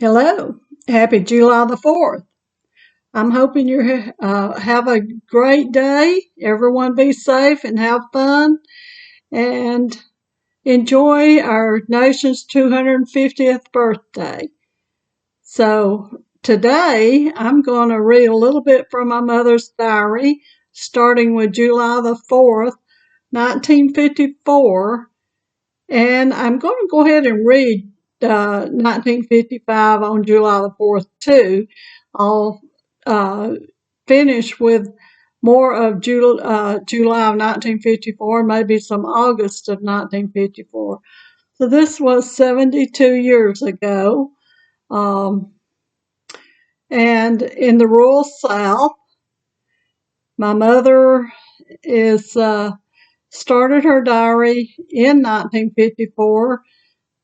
Hello, happy July the 4th. I'm hoping you have a great day. Everyone be safe and have fun and enjoy our nation's 250th birthday. So today I'm going to read a little bit from my mother's diary, starting with July the 4th, 1954. And I'm going to go ahead and read 1955 on July the 4th, too. I'll finish with more of July of 1954, maybe some August of 1954. So this was 72 years ago. Um, and in the rural South, my mother is started her diary in 1954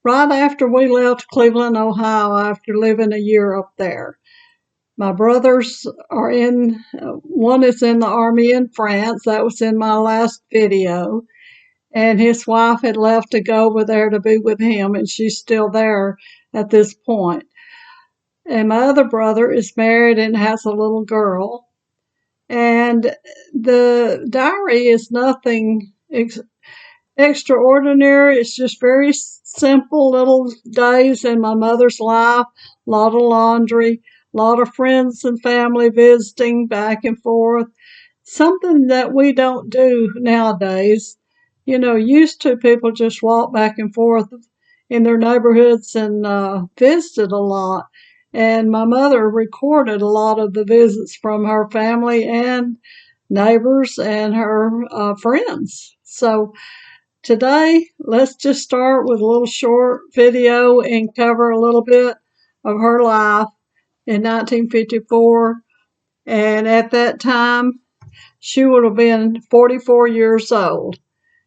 right after we left Cleveland, Ohio, after living a year up there. My brothers are one is in the army in France. That was in my last video. And his wife had left to go over there to be with him, and she's still there at this point. And my other brother is married and has a little girl. And the diary is nothing extraordinary. It's just very simple little days in my mother's life. A lot of laundry, a lot of friends and family visiting back and forth. Something that we don't do nowadays. Used to people just walk back and forth in their neighborhoods and visited a lot. And my mother recorded a lot of the visits from her family and neighbors and her friends. So today, let's just start with a little short video and cover a little bit of her life in 1954. And at that time, she would have been 44 years old.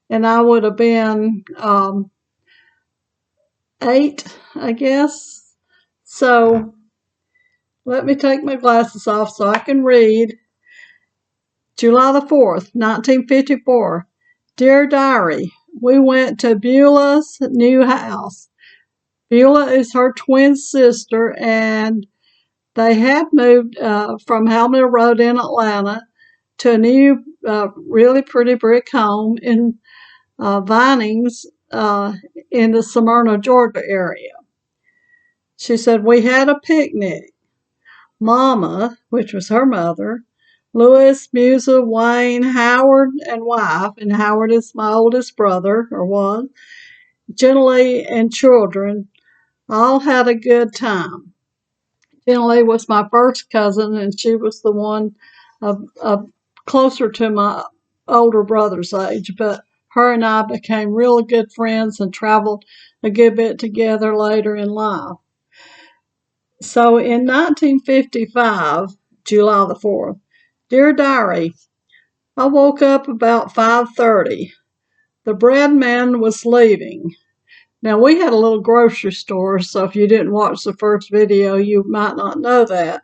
And I would have been 8, I guess. So let me take my glasses off so I can read. July the 4th, 1954. Dear Diary, we went to Beulah's new house. Beulah is her twin sister, and they had moved from Hamilton Road in Atlanta to a new, really pretty brick home in Vinings in the Smyrna, Georgia area. She said, we had a picnic. Mama, which was her mother, Louis, Musa, Wayne, Howard, and wife, and Howard is my oldest brother, or was, Jenny and children, all had a good time. Jenny was my first cousin, and she was the one closer to my older brother's age, but her and I became really good friends and traveled a good bit together later in life. So in 1955, July the 4th, Dear Diary, I woke up about 5:30. The bread man was leaving. Now, we had a little grocery store, so if you didn't watch the first video, you might not know that.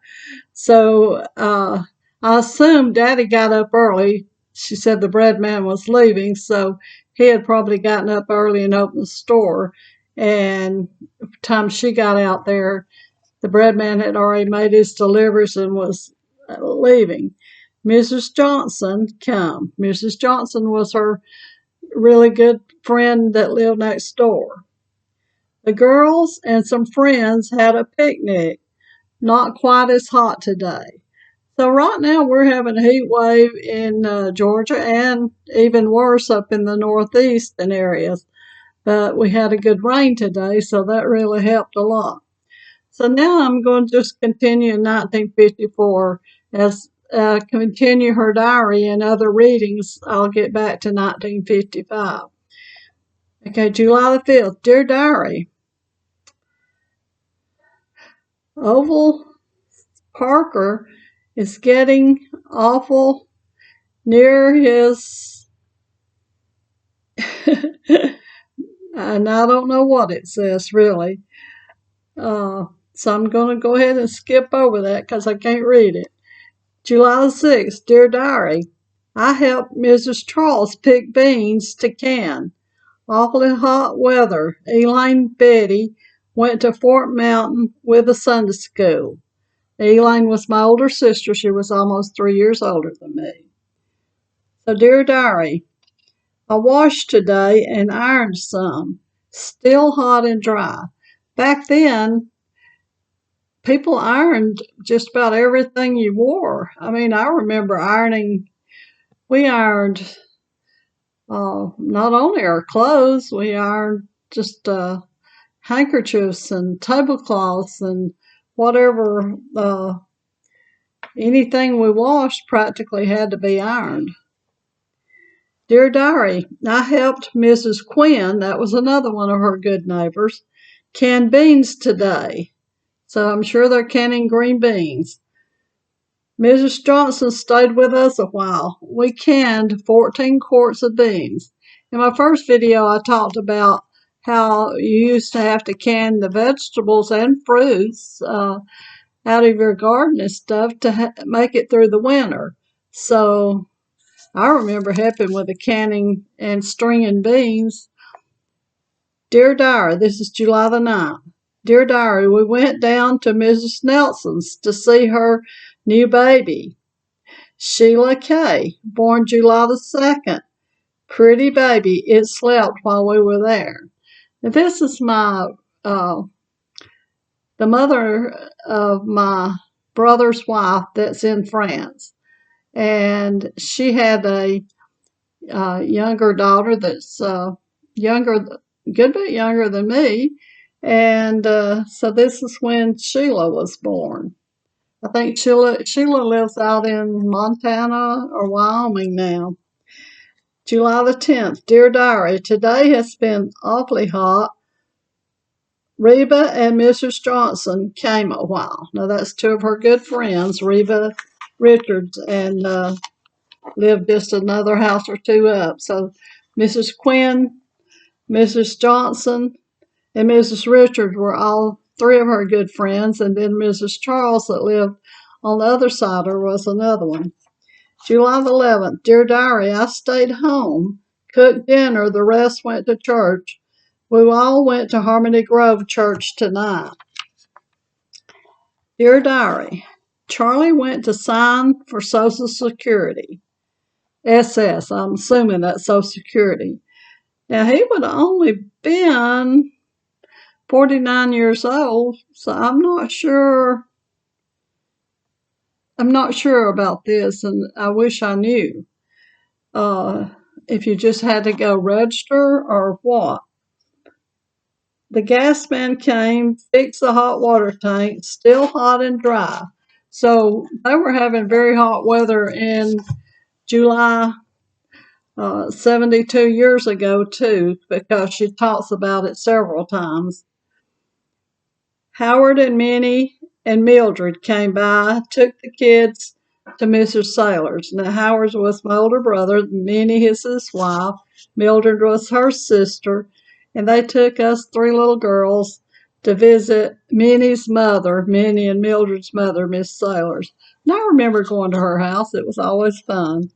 So I assumed Daddy got up early. She said the bread man was leaving, so he had probably gotten up early and opened the store. And by the time she got out there, the bread man had already made his deliveries and was leaving. Mrs. Johnson come. Mrs. Johnson was her really good friend that lived next door. The girls and some friends had a picnic. Not quite as hot today. So right now we're having a heat wave in Georgia and even worse up in the northeast and areas. But we had a good rain today, so that really helped a lot. So now I'm going to just continue in 1954 as continue her diary and other readings. I'll get back to 1955. Okay, July the 5th. Dear Diary, Oval Parker is getting awful near his, and I don't know what it says really. So I'm going to go ahead and skip over that because I can't read it. July the 6th, Dear Diary, I helped Mrs. Charles pick beans to can. Awfully hot weather. Elaine, Betty, went to Fort Mountain with a Sunday school. Elaine was my older sister. She was almost 3 years older than me. So, dear diary, I washed today and ironed some, still hot and dry. Back then, people ironed just about everything you wore. I mean, I remember ironing. We ironed not only our clothes, we ironed just handkerchiefs and tablecloths and whatever. Anything we washed practically had to be ironed. Dear diary, I helped Mrs. Quinn, that was another one of her good neighbors, can beans today. So I'm sure they're canning green beans. Mrs. Johnson stayed with us a while. We canned 14 quarts of beans. In my first video, I talked about how you used to have to can the vegetables and fruits out of your garden and stuff to make it through the winter. So I remember helping with the canning and stringing beans. Dear Diary, this is July the 9th. Dear Diary, we went down to Mrs. Nelson's to see her new baby, Sheila Kay, born July the 2nd. Pretty baby. It slept while we were there. Now, this is the mother of my brother's wife that's in France. And she had a younger daughter that's younger, good bit younger than me. And so this is when Sheila was born. I think Sheila lives out in Montana or Wyoming now. July the 10th. Dear Diary, today has been awfully hot. Reba and Mrs. Johnson came a while. Now that's two of her good friends, Reba Richards, and lived just another house or two up. So Mrs. Quinn, Mrs. Johnson, and Mrs. Richards were all three of her good friends, and then Mrs. Charles that lived on the other side of her was another one. July the 11th. Dear Diary, I stayed home, cooked dinner, the rest went to church. We all went to Harmony Grove Church tonight. Dear Diary, Charlie went to sign for Social Security. SS, I'm assuming that's Social Security. Now, he would have only been 49 years old, so I'm not sure about this, and I wish I knew. If you just had to go register or what. The gas man came, fixed the hot water tank, still hot and dry. So they were having very hot weather in July 72 years ago too, because she talks about it several times. Howard and Minnie and Mildred came by, took the kids to Mrs. Saylor's. Now, Howard was my older brother, Minnie is his wife, Mildred was her sister, and they took us three little girls to visit Minnie's mother, Minnie and Mildred's mother, Miss Saylor's. And I remember going to her house. It was always fun.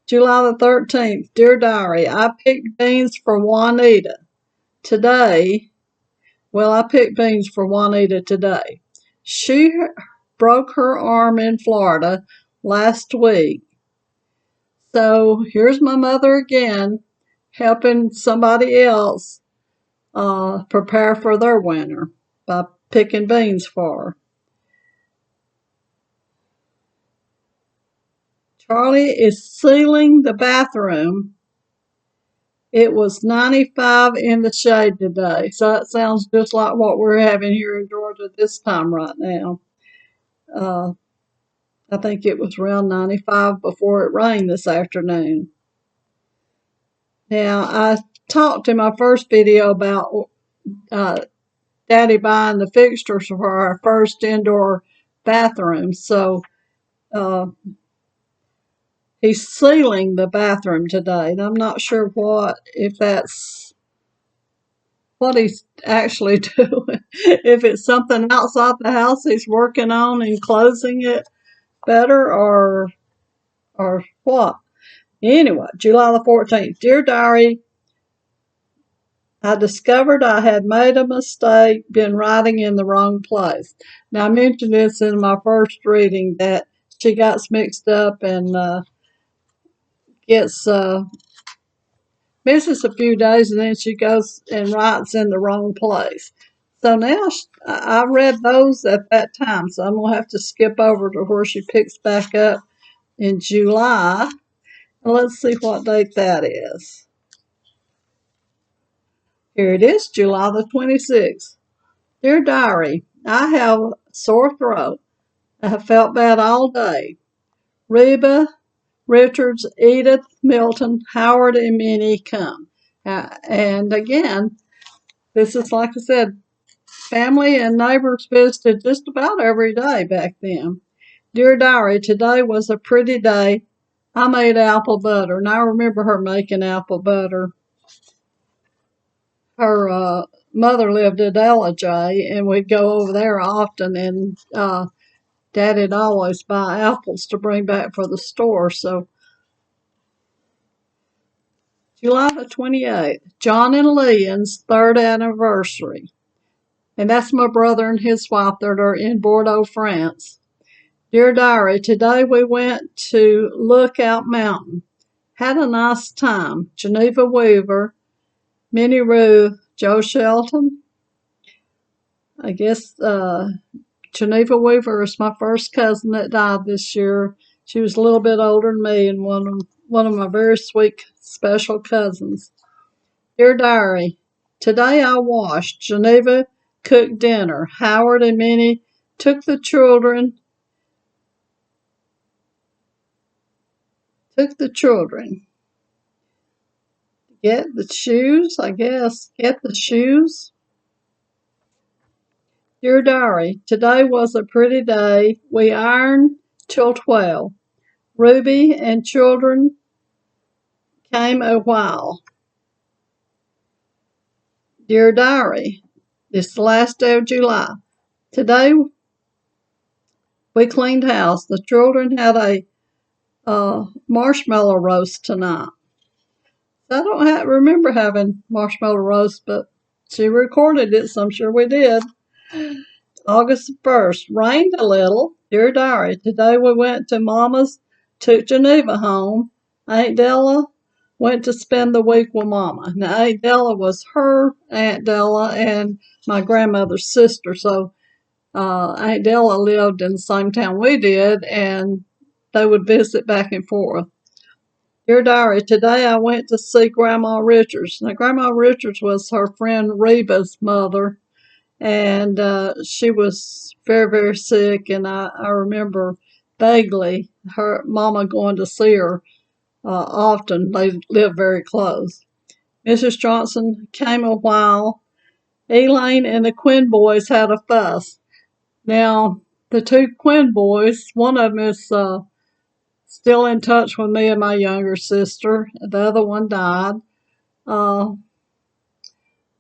July the 13th, Dear Diary, I picked beans for Juanita today. Well, I picked beans for Juanita today. She broke her arm in Florida last week. So here's my mother again, helping somebody else prepare for their winter by picking beans for her. Charlie is sealing the bathroom. It was 95 in the shade today. So that sounds just like what we're having here in Georgia this time right now. I think it was around 95 before it rained this afternoon. Now, I talked in my first video about Daddy buying the fixtures for our first indoor bathroom. So he's sealing the bathroom today. And I'm not sure if that's what he's actually doing. If it's something outside the house he's working on and closing it better or what. Anyway, July the 14th. Dear Diary, I discovered I had made a mistake, been writing in the wrong place. Now, I mentioned this in my first reading that she gets mixed up and gets misses a few days, and then she goes and writes in the wrong place. So now I read those at that time, so I'm going to have to skip over to where she picks back up in July. And let's see what date that is. Here it is, July the 26th. Dear Diary, I have a sore throat. I have felt bad all day. Reba, Richards, Edith, Milton, Howard, and Minnie come. And again, this is like I said, family and neighbors visited just about every day back then. Dear Diary, today was a pretty day. I made apple butter, and I remember her making apple butter. Her mother lived at LJ, and we'd go over there often, and Daddy'd always buy apples to bring back for the store. So July the 28th, John and Leon's third anniversary. And that's my brother and his wife that are in Bordeaux, France. Dear Diary, today we went to Lookout Mountain. Had a nice time. Geneva Weaver, Minnie Ruth, Joe Shelton. I guess Geneva Weaver is my first cousin that died this year. She was a little bit older than me and one of my very sweet special cousins. Dear Diary, today I washed. Geneva cooked dinner. Howard and Minnie took the children. Get the shoes, I guess. Get the shoes. Dear Diary, today was a pretty day. We ironed till 12. Ruby and children came a while. Dear Diary, it's the last day of July. Today we cleaned house. The children had a marshmallow roast tonight. I don't remember having marshmallow roast, but she recorded it, so I'm sure we did. August 1st, rained a little. Dear Diary, today we went to Mama's, took Geneva home. Aunt Della went to spend the week with Mama. Now, Aunt Della was her Aunt Della and my grandmother's sister, so Aunt Della lived in the same town we did, and they would visit back and forth. Dear Diary, today I went to see Grandma Richards. Now, Grandma Richards was her friend Reba's mother, and she was very, very sick, and I remember vaguely her mama going to see her often. They lived very close. Mrs. Johnson came a while. Elaine and the Quinn boys had a fuss. Now, the two Quinn boys, one of them is still in touch with me and my younger sister. The other one died.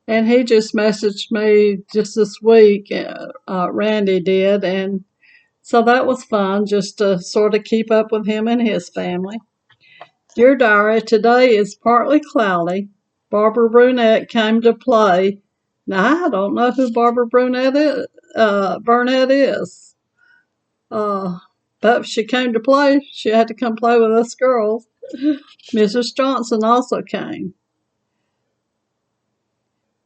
And he just messaged me just this week, Randy did, and so that was fun just to sort of keep up with him and his family. Dear Diary, today is partly cloudy. Barbara Brunette came to play. Now, I don't know who Barbara Burnett is. But she came to play. She had to come play with us girls. Mrs. Johnson also came.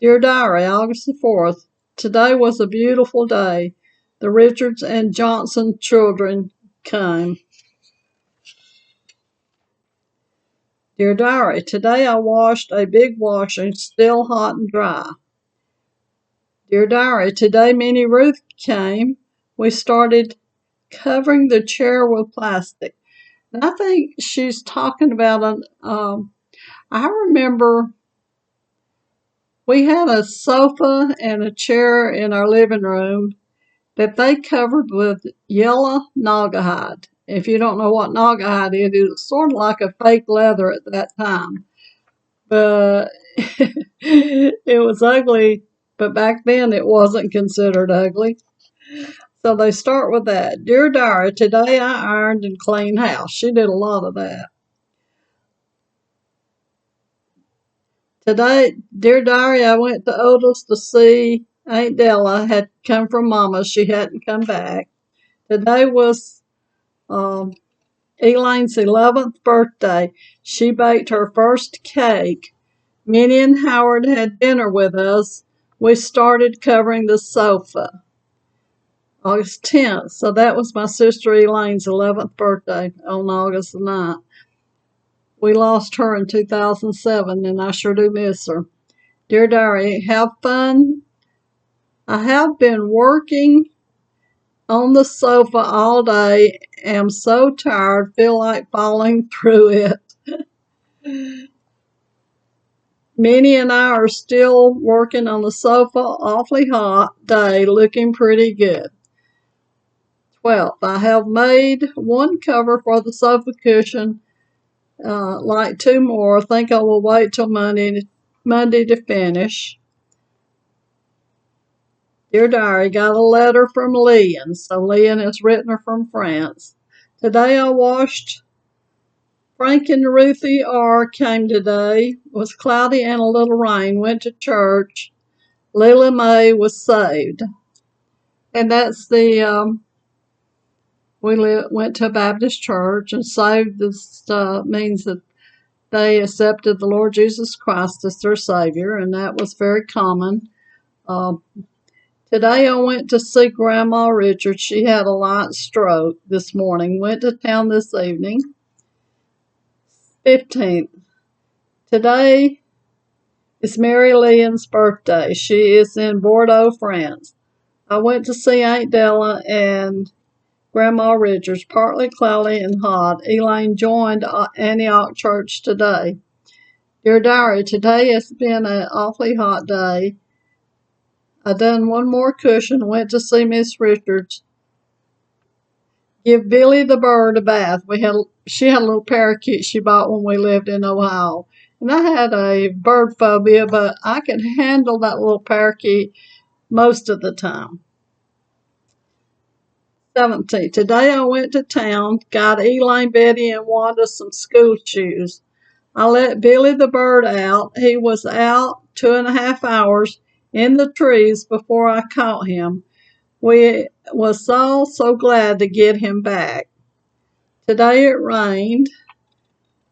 Dear Diary, August the 4th. Today was a beautiful day. The Richards and Johnson children came. Dear Diary, today I washed a big washing, still hot and dry. Dear Diary, today Minnie Ruth came. We started covering the chair with plastic. And I think she's talking about I remember we had a sofa and a chair in our living room that they covered with yellow naugahyde. If you don't know what naugahyde is, it's sort of like a fake leather at that time. But it was ugly, but back then it wasn't considered ugly. So they start with that. Dear Diary, today I ironed and cleaned house. She did a lot of that. Today, dear diary, I went to Otis to see Aunt Della. Had come from Mama. She hadn't come back. Today was Elaine's 11th birthday. She baked her first cake. Minnie and Howard had dinner with us. We started covering the sofa. August 10th. So that was my sister Elaine's 11th birthday on August 9th. We lost her in 2007, and I sure do miss her. Dear diary, have fun. I have been working on the sofa all day. Am so tired, feel like falling through it. Minnie and I are still working on the sofa. Awfully hot day, looking pretty good. 12th, I have made one cover for the sofa cushion, like two more. Think I will wait till Monday to finish. Dear diary, got a letter from Leon. So Leon has written her from France. Today I washed. Frank and Ruthie R. came today. It was cloudy and a little rain. Went to church. Lila Mae was saved. And that's we went to a Baptist church, and saved means that they accepted the Lord Jesus Christ as their Savior, and that was very common. Uh, Today I went to see Grandma Richards. She had a light stroke this morning. Went to town this evening. 15th. Today is Mary Leon's birthday. She is in Bordeaux, France. I went to see Aunt Della and Grandma Richards, partly cloudy and hot. Elaine joined Antioch Church today. Dear diary, today has been an awfully hot day. I done one more cushion, went to see Miss Richards. Give Billy the bird a bath. She had a little parakeet she bought when we lived in Ohio. And I had a bird phobia, but I could handle that little parakeet most of the time. 17th. Today I went to town, got Elaine, Betty, and Wanda some school shoes. I let Billy the bird out. He was out 2.5 hours in the trees before I caught him. We was all so glad to get him back. Today it rained.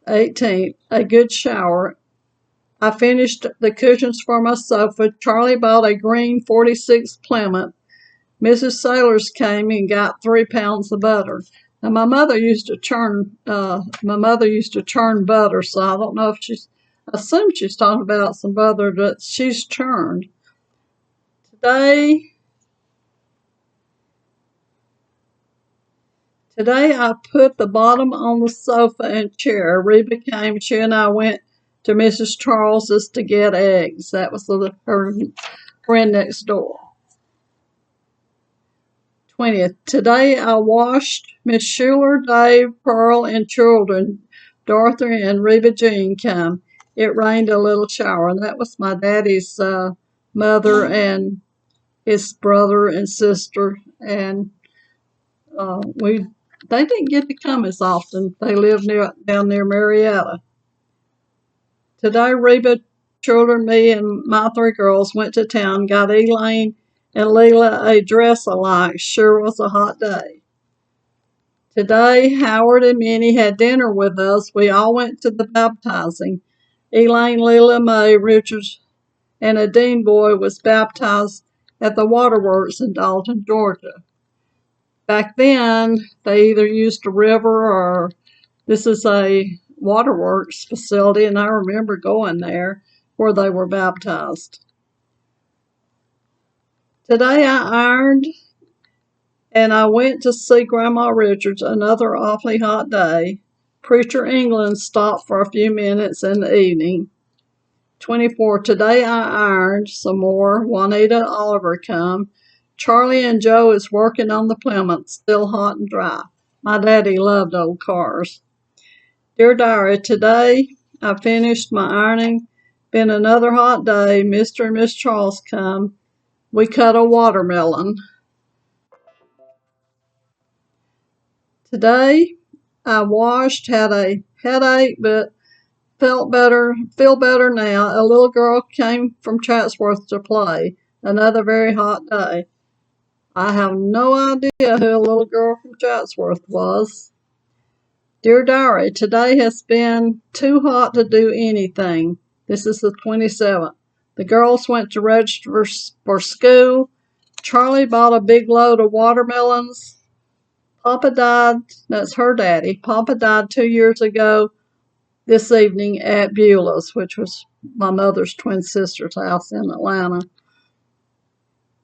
18th, a good shower. I finished the cushions for my sofa. Charlie bought a green 46 Plymouth. Mrs. Sailors came and got 3 pounds of butter. Now my mother used to churn butter, so I don't know if I assume she's talking about some butter that she's churned. Today I put the bottom on the sofa and chair. Reba came. She and I went to Mrs. Charles's to get eggs. That was her friend next door. 20th. Today I washed Miss Schuler, Dave, Pearl, and children. Dorothy and Reba Jean come. It rained a little shower. And that was my daddy's mother and his brother and sister. And they didn't get to come as often. They lived down near Marietta. Today, Reba, children, me, and my 3 girls went to town, got Elaine and Leila a dress alike. Sure was a hot day. Today, Howard and Minnie had dinner with us. We all went to the baptizing. Elaine, Leila, Mae, Richards, and a Dean boy was baptized at the waterworks in Dalton, Georgia. Back then, they either used a river or this is a waterworks facility, and I remember going there where they were baptized. Today I ironed and I went to see Grandma Richards, another awfully hot day. Preacher England stopped for a few minutes in the evening. 24. Today I ironed some more. Juanita Oliver come. Charlie and Joe is working on the Plymouth, still hot and dry. My daddy loved old cars. Dear diary, today I finished my ironing. Been another hot day. Mr. and Miss Charles come. We cut a watermelon. Today I washed, had a headache, but feel better now. A little girl came from Chatsworth to play. Another very hot day. I have no idea who a little girl from Chatsworth was. Dear Diary, today has been too hot to do anything. This is the 27th. The girls went to register for school. Charlie bought a big load of watermelons. Papa died, that's her daddy. Papa died 2 years ago this evening at Beulah's, which was my mother's twin sister's house in Atlanta.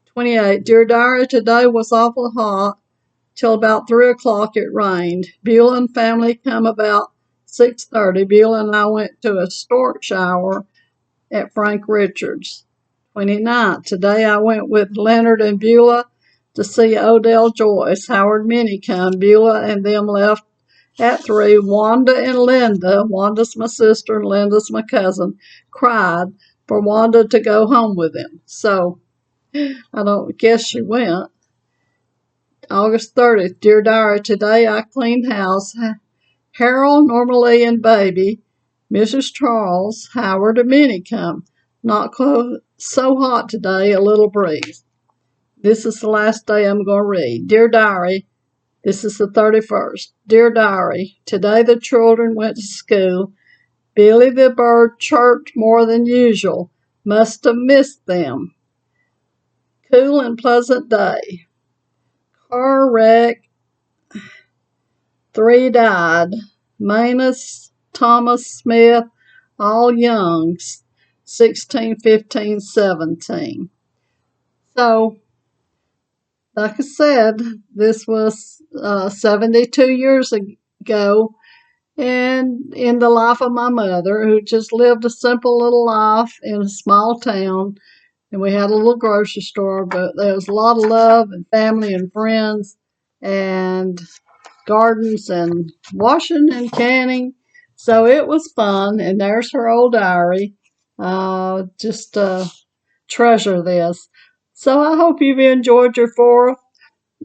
28. Dear Diary, today was awful hot. Till about 3 o'clock it rained. Beulah and family come about 6:30. Beulah and I went to a stork shower at Frank Richards. 29th. Today I went with Leonard and Beulah to see Odell Joyce. Howard Minnie come. Beulah and them left at 3. Wanda and Linda, Wanda's my sister and Linda's my cousin, cried for Wanda to go home with him. So I don't guess she went. August 30th. Dear Diary, today I cleaned house. Harold, Normalie, and baby, Mrs. Charles, Howard, and Minnie come. Not so hot today, a little breeze. This is the last day I'm going to read. Dear Diary, this is the 31st. Dear Diary, today the children went to school. Billy the bird chirped more than usual. Must have missed them. Cool and pleasant day. Car wreck. 3 died. Manus, Thomas Smith, all young, 16, 15, 17. So, like I said, this was 72 years ago, and in the life of my mother, who just lived a simple little life in a small town. And we had a little grocery store, but there was a lot of love and family and friends and gardens and washing and canning. So it was fun. And there's her old diary. Just treasure this. So I hope you've enjoyed your 4th.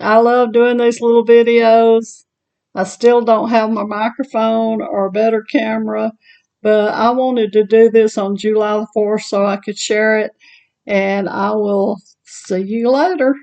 I love doing these little videos. I still don't have my microphone or a better camera, but I wanted to do this on July the 4th so I could share it. And I will see you later.